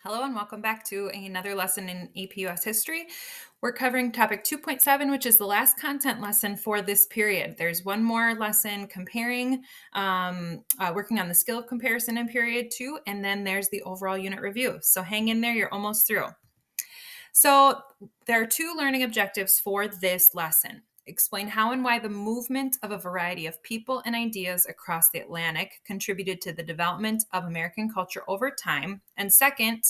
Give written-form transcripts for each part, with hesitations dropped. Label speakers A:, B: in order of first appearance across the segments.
A: Hello and welcome back to another lesson in APUS history. We're covering topic 2.7, which is the last content lesson for this period. There's one more lesson comparing, working on the skill of comparison in period 2, and then there's the overall unit review. So hang in there, you're almost through. So there are two learning objectives for this lesson. Explain how and why the movement of a variety of people and ideas across the Atlantic contributed to the development of American culture over time. And second,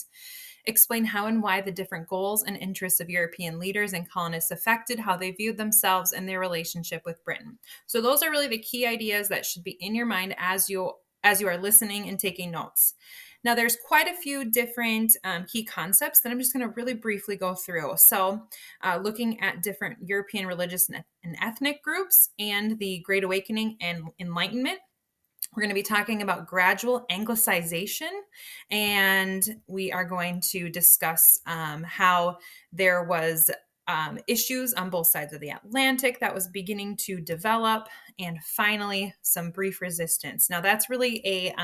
A: explain how and why the different goals and interests of European leaders and colonists affected how they viewed themselves and their relationship with Britain. So those are really the key ideas that should be in your mind as you are listening and taking notes. Now, there's quite a few different key concepts that I'm just going to really briefly go through. So, looking at different European religious and ethnic groups and the Great Awakening and Enlightenment. We're going to be talking about gradual Anglicization, and we are going to discuss how there was issues on both sides of the Atlantic that was beginning to develop, and finally, some brief resistance. Now, that's really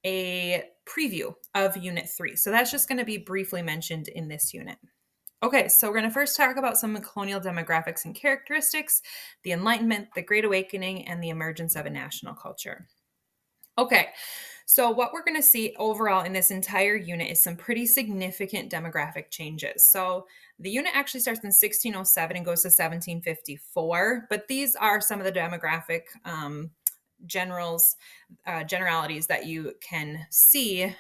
A: a preview of Unit 3. So that's just going to be briefly mentioned in this unit. Okay, so we're going to first talk about some colonial demographics and characteristics, the Enlightenment, the Great Awakening, and the emergence of a national culture. Okay, so what we're going to see overall in this entire unit is some pretty significant demographic changes. So the unit actually starts in 1607 and goes to 1754, but these are some of the demographic generalities that you can see,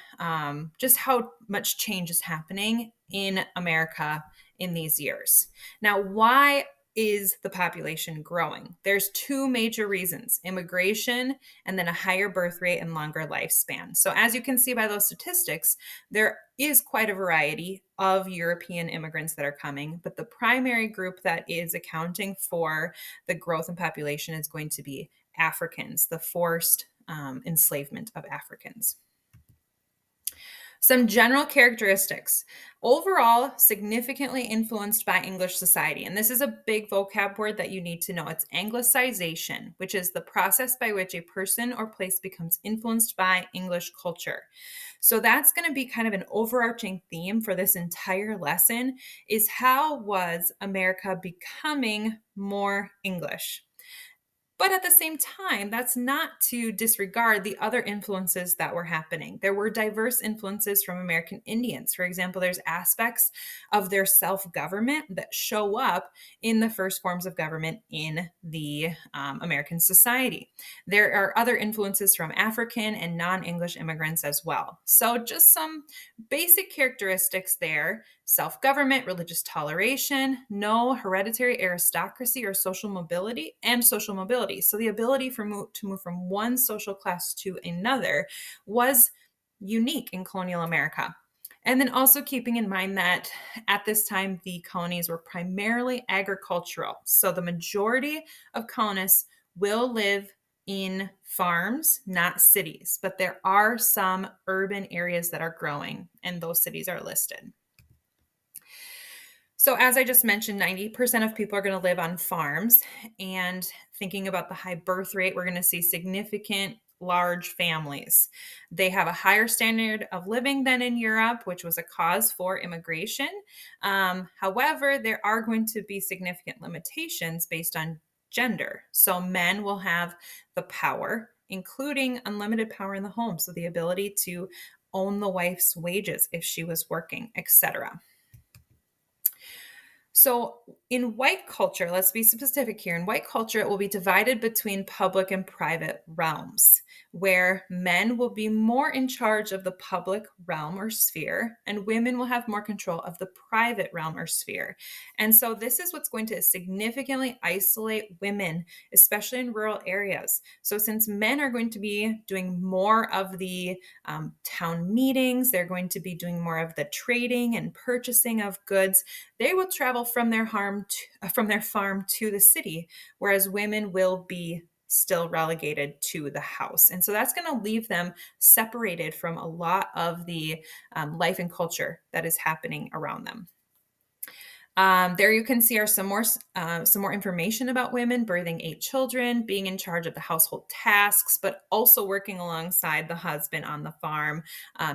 A: just how much change is happening in America in these years. Now, why is the population growing? There's two major reasons: immigration and then a higher birth rate and longer lifespan. So as you can see by those statistics, there is quite a variety of European immigrants that are coming, but the primary group that is accounting for the growth in population is going to be Africans, the forced enslavement of Africans. Some general characteristics. Overall, significantly influenced by English society. And this is a big vocab word that you need to know. It's Anglicization, which is the process by which a person or place becomes influenced by English culture. So that's going to be kind of an overarching theme for this entire lesson, is how was America becoming more English? But at the same time, that's not to disregard the other influences that were happening. There were diverse influences from American Indians. For example, there's aspects of their self-government that show up in the first forms of government in the American society. There are other influences from African and non-English immigrants as well. So just some basic characteristics there: self-government, religious toleration, no hereditary aristocracy or social mobility, and social mobility. So the ability to move from one social class to another was unique in colonial America. And then also keeping in mind that at this time, the colonies were primarily agricultural. So the majority of colonists will live in farms, not cities, but there are some urban areas that are growing, and those cities are listed. So as I just mentioned, 90% of people are going to live on farms. And thinking about the high birth rate, we're going to see significant large families. They have a higher standard of living than in Europe, which was a cause for immigration. However, there are going to be significant limitations based on gender. So men will have the power, including unlimited power in the home. So the ability to own the wife's wages if she was working, etc. So in white culture, let's be specific here. In white culture, it will be divided between public and private realms, where men will be more in charge of the public realm or sphere, and women will have more control of the private realm or sphere. And so this is what's going to significantly isolate women, especially in rural areas. So since men are going to be doing more of the town meetings, they're going to be doing more of the trading and purchasing of goods, they will travel from their farm to the city, whereas women will be still relegated to the house. And so that's going to leave them separated from a lot of the life and culture that is happening around them. There you can see are some more information about women birthing 8 children, being in charge of the household tasks, but also working alongside the husband on the farm,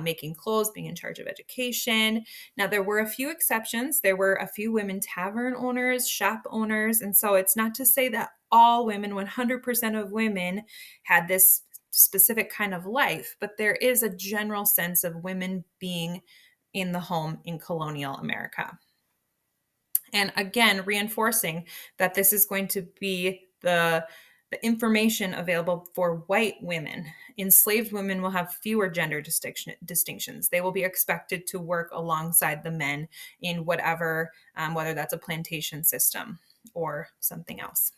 A: making clothes, being in charge of education. Now, there were a few exceptions. There were a few women tavern owners, shop owners, and so it's not to say that all women, 100% of women, had this specific kind of life, but there is a general sense of women being in the home in colonial America. And again, reinforcing that this is going to be the information available for white women. Enslaved women will have fewer gender distinctions. They will be expected to work alongside the men in whatever, whether that's a plantation system or something else.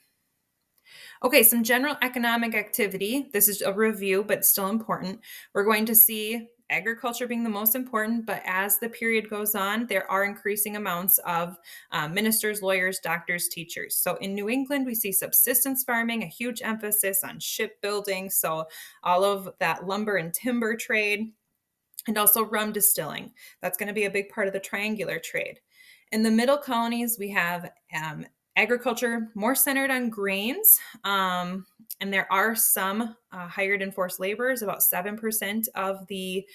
A: Okay, some general economic activity. This is a review, but still important. We're going to see agriculture being the most important, but as the period goes on, there are increasing amounts of ministers, lawyers, doctors, teachers. So in New England, we see subsistence farming, a huge emphasis on shipbuilding. So all of that lumber and timber trade, and also rum distilling. That's going to be a big part of the triangular trade. In the middle colonies, we have agriculture more centered on grains, and there are some hired and forced laborers. About 7% of the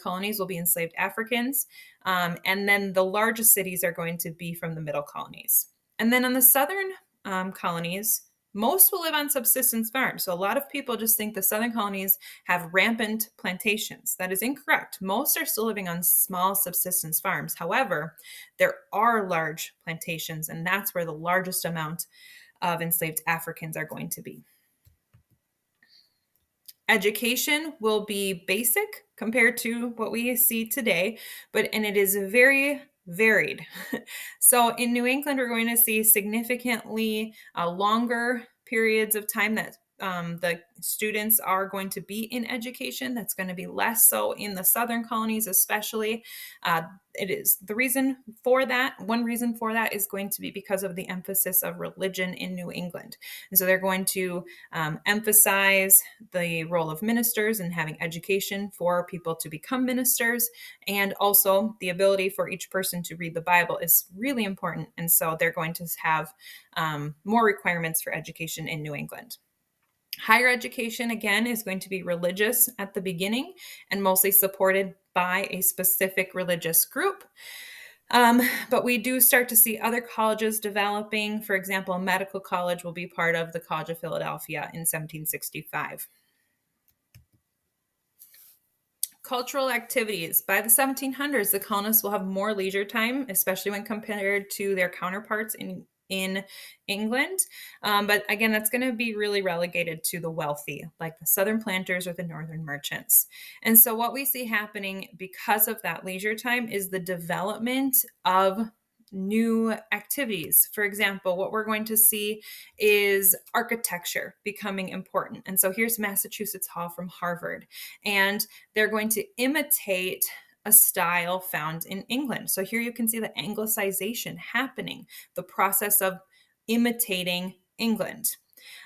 A: colonies will be enslaved Africans, and then the largest cities are going to be from the middle colonies. And then on the southern colonies, most will live on subsistence farms. So a lot of people just think the southern colonies have rampant plantations. That is incorrect. Most are still living on small subsistence farms. However, there are large plantations, and that's where the largest amount of enslaved Africans are going to be. Education will be basic compared to what we see today, and it is very varied. So in New England, we're going to see significantly longer periods of time that the students are going to be in education. That's going to be less so in the southern colonies, especially. It is the reason for that. One reason for that is going to be because of the emphasis of religion in New England. And so they're going to emphasize the role of ministers and having education for people to become ministers. And also the ability for each person to read the Bible is really important. And so they're going to have more requirements for education in New England. Higher education, again, is going to be religious at the beginning and mostly supported by a specific religious group. But we do start to see other colleges developing. For example, a medical college will be part of the College of Philadelphia in 1765. Cultural activities. By the 1700s, the colonists will have more leisure time, especially when compared to their counterparts in England. But again, that's going to be really relegated to the wealthy, like the southern planters or the northern merchants. And so what we see happening because of that leisure time is the development of new activities. For example, what we're going to see is architecture becoming important. And so here's Massachusetts Hall from Harvard, and they're going to imitate a style found in England. So here you can see the Anglicization happening, the process of imitating England.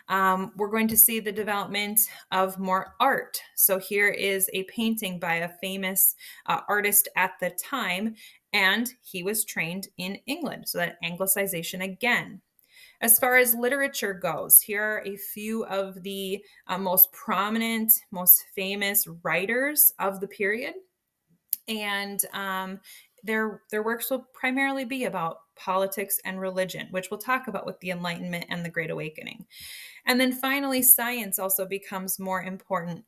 A: We're going to see the development of more art. So here is a painting by a famous artist at the time, and he was trained in England. So that Anglicization again. As far as literature goes, here are a few of the most prominent, most famous writers of the period. And their works will primarily be about politics and religion, which we'll talk about with the Enlightenment and the Great Awakening. And then finally, science also becomes more important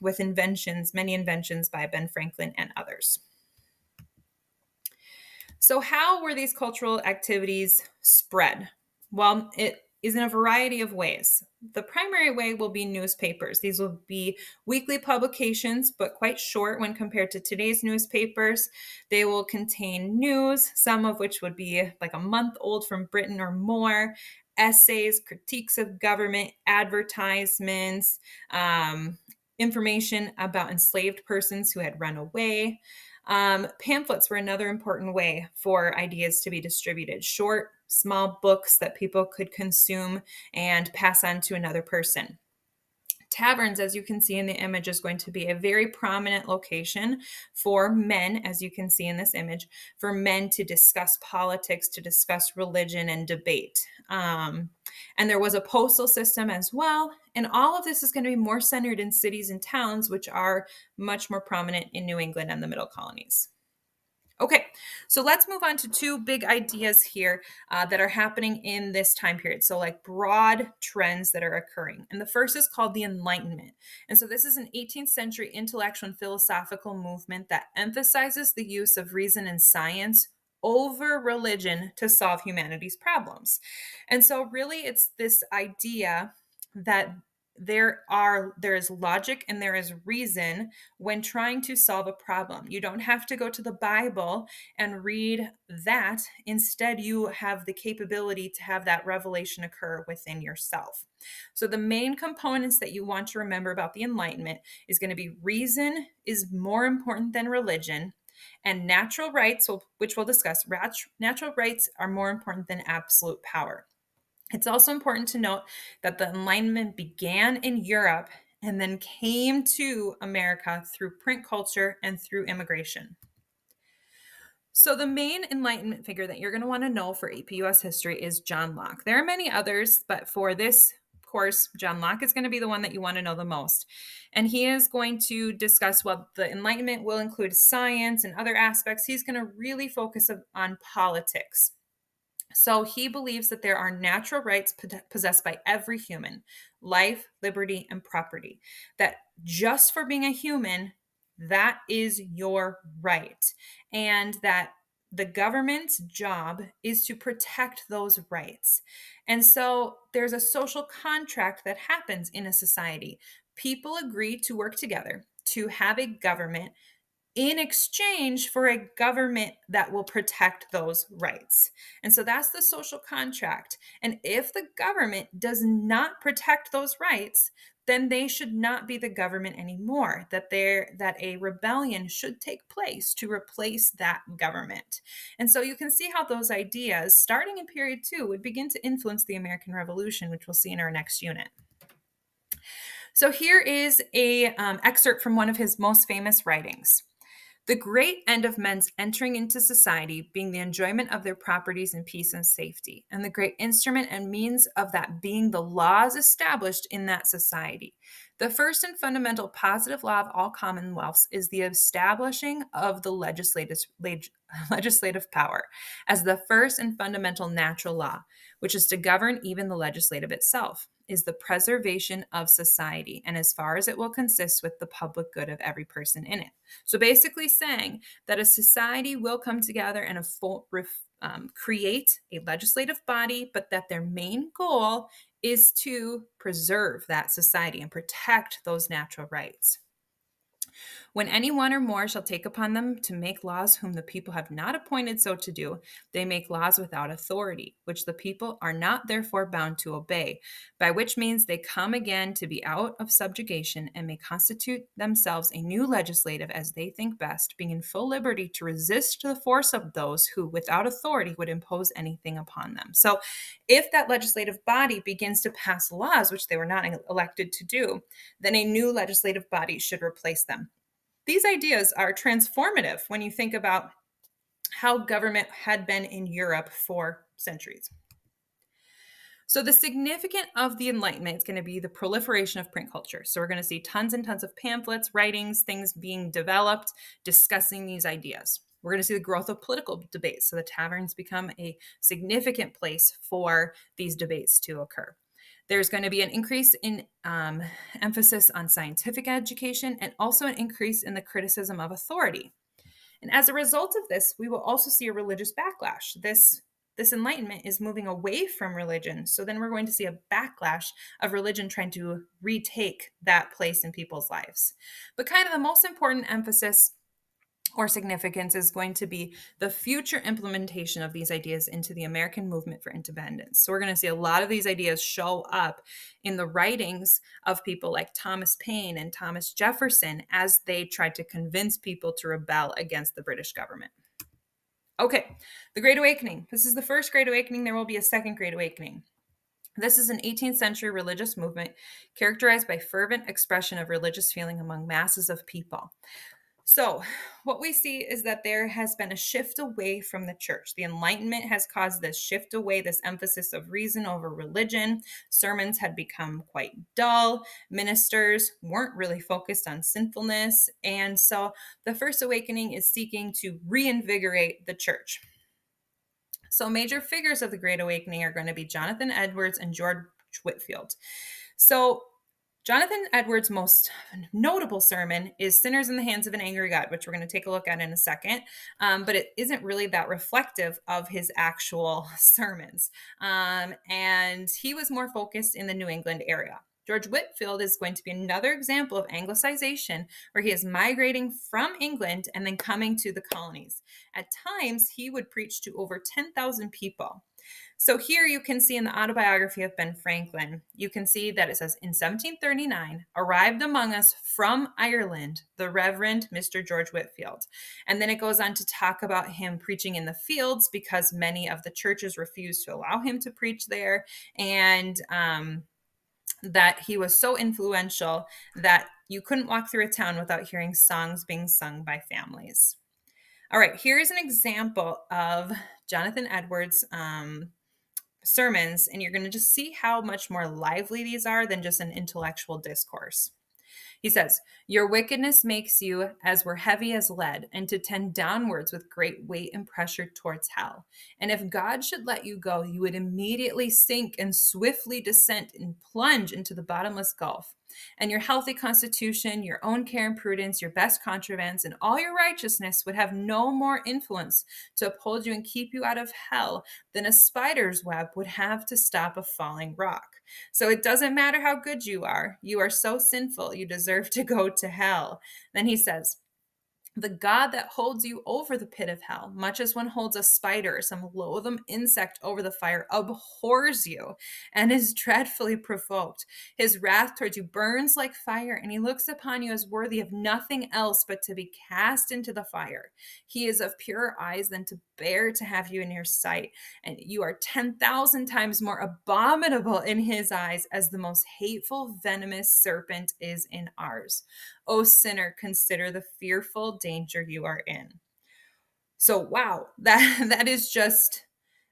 A: with many inventions by Ben Franklin and others. So how were these cultural activities spread? Well, it is in a variety of ways. The primary way will be newspapers. These will be weekly publications, but quite short when compared to today's newspapers. They will contain news, some of which would be like a month old from Britain or more, essays, critiques of government, advertisements, information about enslaved persons who had run away. Pamphlets were another important way for ideas to be distributed. Short, small books that people could consume and pass on to another person. Taverns, as you can see in the image, is going to be a very prominent location for men, as you can see in this image, for men to discuss politics, to discuss religion, and debate. And there was a postal system as well. And all of this is going to be more centered in cities and towns, which are much more prominent in New England and the Middle Colonies. Okay, so let's move on to two big ideas here that are happening in this time period. So, like broad trends that are occurring. And the first is called the Enlightenment. And so, this is an 18th century intellectual and philosophical movement that emphasizes the use of reason and science over religion to solve humanity's problems. And so, really, it's this idea that there is logic and there is reason when trying to solve a problem. You don't have to go to the Bible and read that. Instead, you have the capability to have that revelation occur within yourself. So, the main components that you want to remember about the Enlightenment is going to be reason is more important than religion, and natural rights, which we'll discuss. Natural rights are more important than absolute power. It's also important to note that the Enlightenment began in Europe and then came to America through print culture and through immigration. So, the main Enlightenment figure that you're going to want to know for APUS history is John Locke. There are many others, but for this course, John Locke is going to be the one that you want to know the most. And he is going to discuss what the Enlightenment will include science and other aspects. He's going to really focus on politics. So he believes that there are natural rights possessed by every human: life, liberty, and property. That just for being a human, that is your right. And that the government's job is to protect those rights. And so there's a social contract that happens in a society. People agree to work together to have a government in exchange for a government that will protect those rights. And so that's the social contract. And if the government does not protect those rights, then they should not be the government anymore. That a rebellion should take place to replace that government. And so you can see how those ideas, starting in period 2, would begin to influence the American Revolution, which we'll see in our next unit. So here is a excerpt from one of his most famous writings. The great end of men's entering into society being the enjoyment of their properties in peace and safety, and the great instrument and means of that being the laws established in that society. The first and fundamental positive law of all commonwealths is the establishing of the legislative power as the first and fundamental natural law, which is to govern even the legislative itself, is the preservation of society, and as far as it will consist with the public good of every person in it. So basically saying that a society will come together and create a legislative body, but that their main goal is to preserve that society and protect those natural rights. When any one or more shall take upon them to make laws whom the people have not appointed so to do, they make laws without authority, which the people are not therefore bound to obey, by which means they come again to be out of subjugation and may constitute themselves a new legislative as they think best, being in full liberty to resist the force of those who without authority would impose anything upon them. So if that legislative body begins to pass laws, which they were not elected to do, then a new legislative body should replace them. These ideas are transformative when you think about how government had been in Europe for centuries. So the significance of the Enlightenment is going to be the proliferation of print culture. So we're going to see tons and tons of pamphlets, writings, things being developed, discussing these ideas. We're going to see the growth of political debates. So the taverns become a significant place for these debates to occur. There's going to be an increase in emphasis on scientific education and also an increase in the criticism of authority. And as a result of this, we will also see a religious backlash. This Enlightenment is moving away from religion. So then we're going to see a backlash of religion trying to retake that place in people's lives. But kind of the most important emphasis or significance is going to be the future implementation of these ideas into the American movement for independence. So we're going to see a lot of these ideas show up in the writings of people like Thomas Paine and Thomas Jefferson as they tried to convince people to rebel against the British government. Okay, the Great Awakening. This is the first Great Awakening. There will be a second Great Awakening. This is an 18th century religious movement characterized by fervent expression of religious feeling among masses of people. So, what we see is that there has been a shift away from the church. The Enlightenment has caused this shift away, this emphasis of reason over religion. Sermons had become quite dull. Ministers weren't really focused on sinfulness. And so, the First Awakening is seeking to reinvigorate the church. So, major figures of the Great Awakening are going to be Jonathan Edwards and George Whitefield. So, Jonathan Edwards' most notable sermon is Sinners in the Hands of an Angry God, which we're going to take a look at in a second. But it isn't really that reflective of his actual sermons. And he was more focused in the New England area. George Whitefield is going to be another example of Anglicization, where he is migrating from England and then coming to the colonies. At times, he would preach to over 10,000 people. So here you can see in the autobiography of Ben Franklin, you can see that it says, in 1739, arrived among us from Ireland, the Reverend Mr. George Whitefield. And then it goes on to talk about him preaching in the fields because many of the churches refused to allow him to preach there. And that he was so influential that you couldn't walk through a town without hearing songs being sung by families. All right, here is an example of Jonathan Edwards' sermons, and you're going to just see how much more lively these are than just an intellectual discourse. He says, your wickedness makes you as were heavy as lead, and to tend downwards with great weight and pressure towards hell. And if God should let you go, you would immediately sink and swiftly descend and plunge into the bottomless gulf. And your healthy constitution, your own care and prudence, your best contrivance, and all your righteousness would have no more influence to uphold you and keep you out of hell than a spider's web would have to stop a falling rock. So it doesn't matter how good you are so sinful, you deserve to go to hell. Then he says, the God that holds you over the pit of hell, much as one holds a spider or some loathsome insect over the fire, abhors you and is dreadfully provoked. His wrath towards you burns like fire, and he looks upon you as worthy of nothing else but to be cast into the fire. He is of purer eyes than to bear to have you in your sight, and you are 10,000 times more abominable in his eyes as the most hateful, venomous serpent is in ours. O sinner, consider the fearful danger you are in. So, wow, that is just,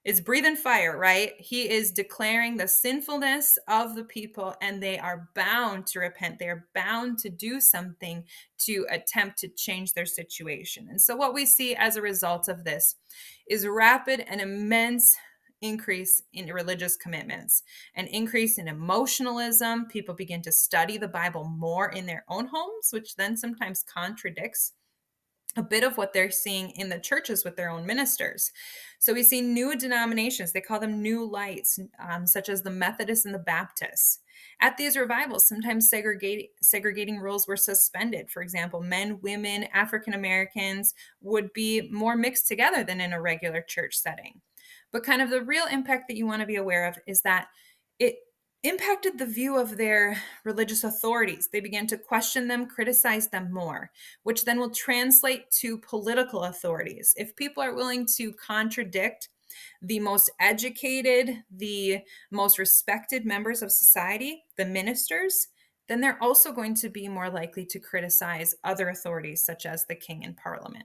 A: it's breathing fire, right? He is declaring the sinfulness of the people, and they are bound to repent. They are bound to do something to attempt to change their situation. And so, what we see as a result of this is rapid and immense increase in religious commitments, an increase in emotionalism. People begin to study the Bible more in their own homes, which then sometimes contradicts a bit of what they're seeing in the churches with their own ministers. So we see new denominations, they call them new lights, such as the Methodists and the Baptists. At these revivals, sometimes segregating rules were suspended. For example, men, women, African Americans would be more mixed together than in a regular church setting. But kind of the real impact that you want to be aware of is that it impacted the view of their religious authorities. They began to question them, criticize them more, which then will translate to political authorities. If people are willing to contradict the most educated, the most respected members of society, the ministers, then they're also going to be more likely to criticize other authorities, such as the king and parliament.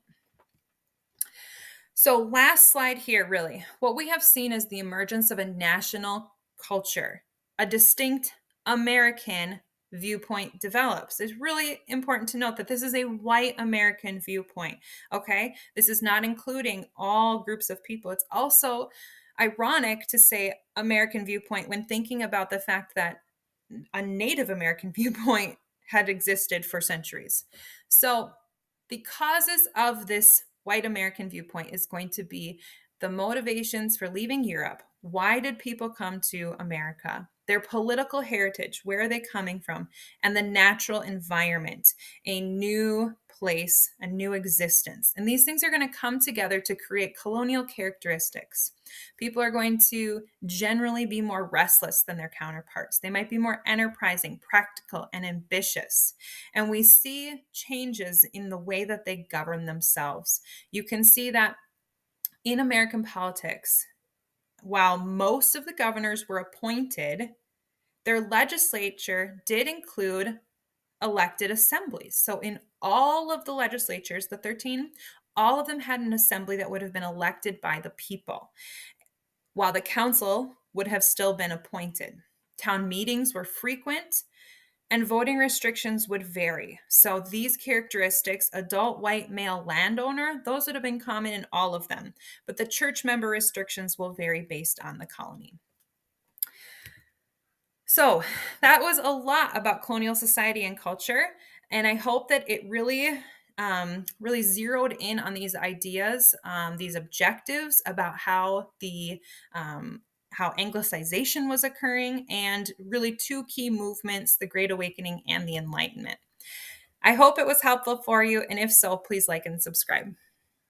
A: So, last slide here, really. What we have seen is the emergence of a national culture, a distinct American viewpoint develops. It's really important to note that this is a white American viewpoint, okay? This is not including all groups of people. It's also ironic to say American viewpoint when thinking about the fact that a Native American viewpoint had existed for centuries. So, the causes of this white American viewpoint is going to be the motivations for leaving Europe. Why did people come to America? Their political heritage, where are they coming from? And the natural environment, a new place, a new existence. And these things are going to come together to create colonial characteristics. People are going to generally be more restless than their counterparts. They might be more enterprising, practical, and ambitious. And we see changes in the way that they govern themselves. You can see that in American politics, while most of the governors were appointed, their legislature did include elected assemblies. So in all of the legislatures, the 13, all of them had an assembly that would have been elected by the people, while the council would have still been appointed. Town meetings were frequent and voting restrictions would vary. So these characteristics, adult white male landowner, those would have been common in all of them. But the church member restrictions will vary based on the colony. So that was a lot about colonial society and culture. And I hope that it really, really zeroed in on these ideas, these objectives about how Anglicization was occurring, and really two key movements, the Great Awakening and the Enlightenment. I hope it was helpful for you. And if so, please like and subscribe.